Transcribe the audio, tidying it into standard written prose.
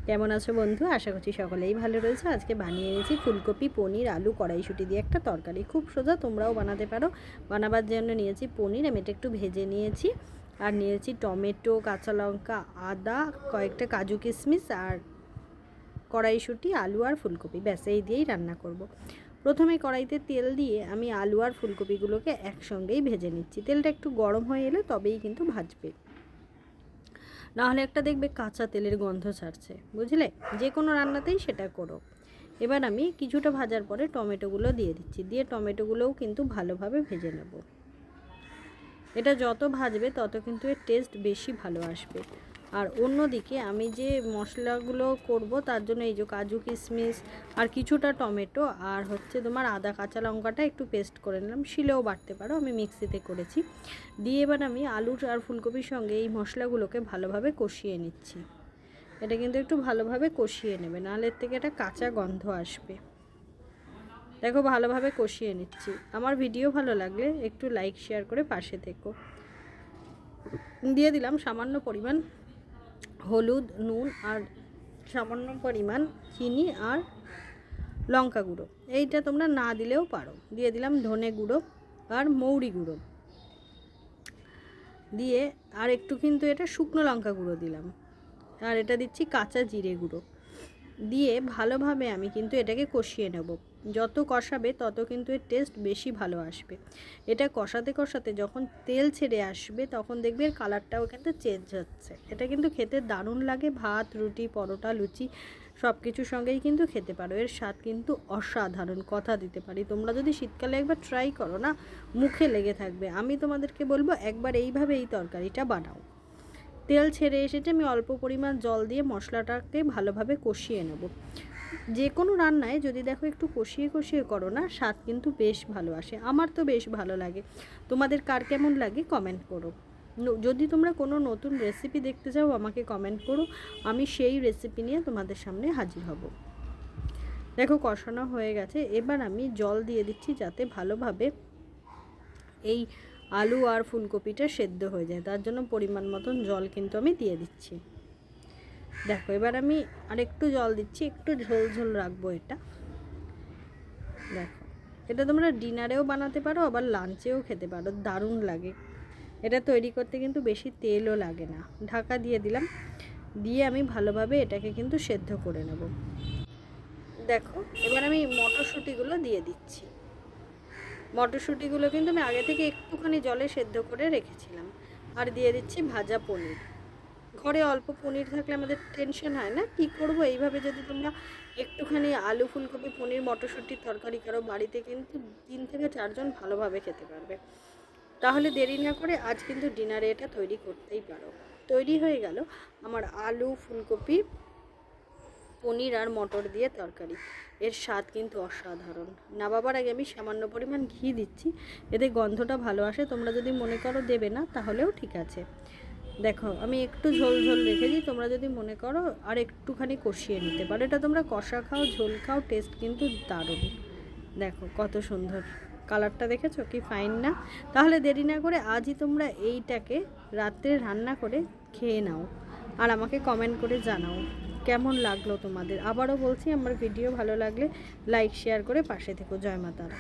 কেমন আছো বন্ধু? আশা করছি সকলেই ভালো রয়েছে। আজকে বানিয়ে এনেছি ফুলকপি, পনির, আলু, কড়াইশুঁটি দিয়ে একটা তরকারি। খুব সোজা, তোমরাও বানাতে পারো। বানাবার জন্য নিয়েছি পনির, আমি এটা একটু ভেজে নিয়েছি। আর নিয়েছি টমেটো, কাঁচা লঙ্কা, আদা, কয়েকটা কাজু কিশমিশ আর কড়াইশুঁটি, আলু আর ফুলকপি। ব্যাস এই দিয়েই রান্না করব। প্রথমে কড়াইতে তেল দিয়ে আমি আলু আর ফুলকপিগুলোকে একসঙ্গেই ভেজে নিচ্ছি। তেলটা একটু গরম হয়ে এলে তবেই কিন্তু ভাজবে, নাহলে একটা দেখবে কাঁচা তেলের গন্ধ ছাড়ছে, বুঝলে? যে কোনো রান্নাতেই সেটা করো। এবার আমি কিছুটা ভাজার পরে টমেটোগুলো দিয়ে দিচ্ছি, দিয়ে টমেটোগুলোও কিন্তু ভালোভাবে ভেজে নেব। এটা যত ভাজবে তত কিন্তু এর টেস্ট বেশি ভালো আসবে। আর অন্যদিকে আমি যে মশলাগুলো করব তার জন্য এই যে কাজু কিশমিশ আর কিছুটা টমেটো আর তোমার আদা কাঁচা লঙ্কাটা একটু পেস্ট করে নিলাম, শিলেও বাটতে পারো, আমি মিক্সিতে করেছি। দিয়ে এবার আমি আলু আর ফুলকপির সঙ্গে এই মশলাগুলোকে ভালোভাবে কষিয়ে নিচ্ছি। এটা কিন্তু একটু ভালোভাবে কষিয়ে নেবে, নাহলে এর থেকে একটা কাঁচা গন্ধ আসবে। দেখো ভালোভাবে কষিয়ে নিচ্ছি। আমার ভিডিও ভালো লাগলে একটু লাইক শেয়ার করে পাশে থেকো। দিয়ে দিলাম সামান্য পরিমাণ হলুদ, নুন আর সামান্য পরিমাণ চিনি আর লঙ্কা গুঁড়ো। এইটা তোমরা না দিলেও পারো। দিয়ে দিলাম ধনে গুঁড়ো আর মৌরি গুঁড়ো, দিয়ে আর একটু কিন্তু এটা শুকনো লঙ্কা গুঁড়ো দিলাম, আর এটা দিচ্ছি কাঁচা জিরে গুঁড়ো। দিয়ে ভালোভাবে আমি কিন্তু এটাকে কষিয়ে নেব। যত কষাবে তত কিন্তু এর টেস্ট বেশি ভালো আসবে। এটা কষাতে কষাতে যখন তেল ছেড়ে আসবে তখন দেখবে এর কালারটাও কিন্তু চেঞ্জ হচ্ছে। এটা কিন্তু খেতে দারুণ লাগে। ভাত, রুটি, পরোটা, লুচি সব কিছুর সঙ্গেই কিন্তু খেতে পারো। এর স্বাদ কিন্তু অসাধারণ, কথা দিতে পারি। তোমরা যদি শীতকালে একবার ট্রাই করো না, মুখে লেগে থাকবে। আমি তোমাদেরকে বলবো একবার এইভাবে এই তরকারিটা বানাও। তেল ছেড়ে এসেছে, আমি অল্প পরিমাণ জল দিয়ে মশলাটাকে ভালোভাবে কষিয়ে নেব। যে কোনো রান্নায় যদি দেখো একটু কষিয়ে কষিয়ে করো না, স্বাদ কিন্তু বেশ ভালো আসে। আমার তো বেশ ভালো লাগে। তোমাদের কার কেমন লাগে কমেন্ট করো। যদি তোমরা কোনো নতুন রেসিপি দেখতে চাও আমাকে কমেন্ট করো, আমি সেই রেসিপি নিয়ে তোমাদের সামনে হাজির হব। দেখো কষানো হয়ে গেছে, এবার আমি জল দিয়ে দিচ্ছি যাতে ভালোভাবে এই আলু আর ফুলকপিটা সেদ্ধ হয়ে যায়। তার জন্য পরিমাণ মতন জল কিন্তু আমি দিয়ে দিচ্ছি। দেখো এবার আমি আরেকটু জল দিচ্ছি, একটু ঝোল ঝোল রাখবো এটা। দেখো এটা তোমরা ডিনারেও বানাতে পারো, আবার লাঞ্চেও খেতে পারো, দারুণ লাগে। এটা তৈরি করতে কিন্তু বেশি তেলও লাগে না। ঢাকা দিয়ে দিলাম, দিয়ে আমি ভালোভাবে এটাকে কিন্তু সেদ্ধ করে নেব। দেখো এবার আমি মটরশুঁটিগুলো দিয়ে দিচ্ছি। মটরশুঁটিগুলো কিন্তু আমি আগে থেকে একটুখানি জলে সেদ্ধ করে রেখেছিলাম। আর দিয়ে দিচ্ছি ভাজা পনির। ঘরে অল্প পনির থাকলে আমাদের টেনশন হয় না কী করব। এইভাবে যদি তোমরা একটুখানি আলু, ফুলকপি, পনির, মটরশুঁটির তরকারি করো, বাড়িতে কিন্তু 3 থেকে 4 জন ভালোভাবে খেতে পারবে। তাহলে দেরি না করে আজ কিন্তু ডিনারে এটা তৈরি করতেই পারো। তৈরি হয়ে গেল আমার আলু, ফুলকপি, পনির আর মটর দিয়ে তরকারি। এর স্বাদ কিন্তু অসাধারণ। নামাবার আগে আমি সামান্য পরিমাণ ঘি দিচ্ছি, এতে গন্ধটা ভালো আসে। তোমরা যদি মনে করো দেবে না তাহলেও ঠিক আছে। দেখো আমি একটু ঝোল ঝোল রেখেছি, তোমরা যদি মনে করো আর একটুখানি কষিয়ে নিতে পারো। এটা তোমরা কষা খাও, ঝোল খাও, টেস্ট কিন্তু দারুণ। দেখো কত সুন্দর কালারটা, দেখেছো কি ফাইন না? তাহলে দেরি না করে আজই তোমরা এইটাকে রাত্রে রান্না করে খেয়ে নাও, আর আমাকে কমেন্ট করে জানাও কেমন লাগলো তোমাদের। আবারও বলছি, আমার ভিডিও ভালো লাগলে লাইক শেয়ার করে পাশে থেকো। জয় মা তারা।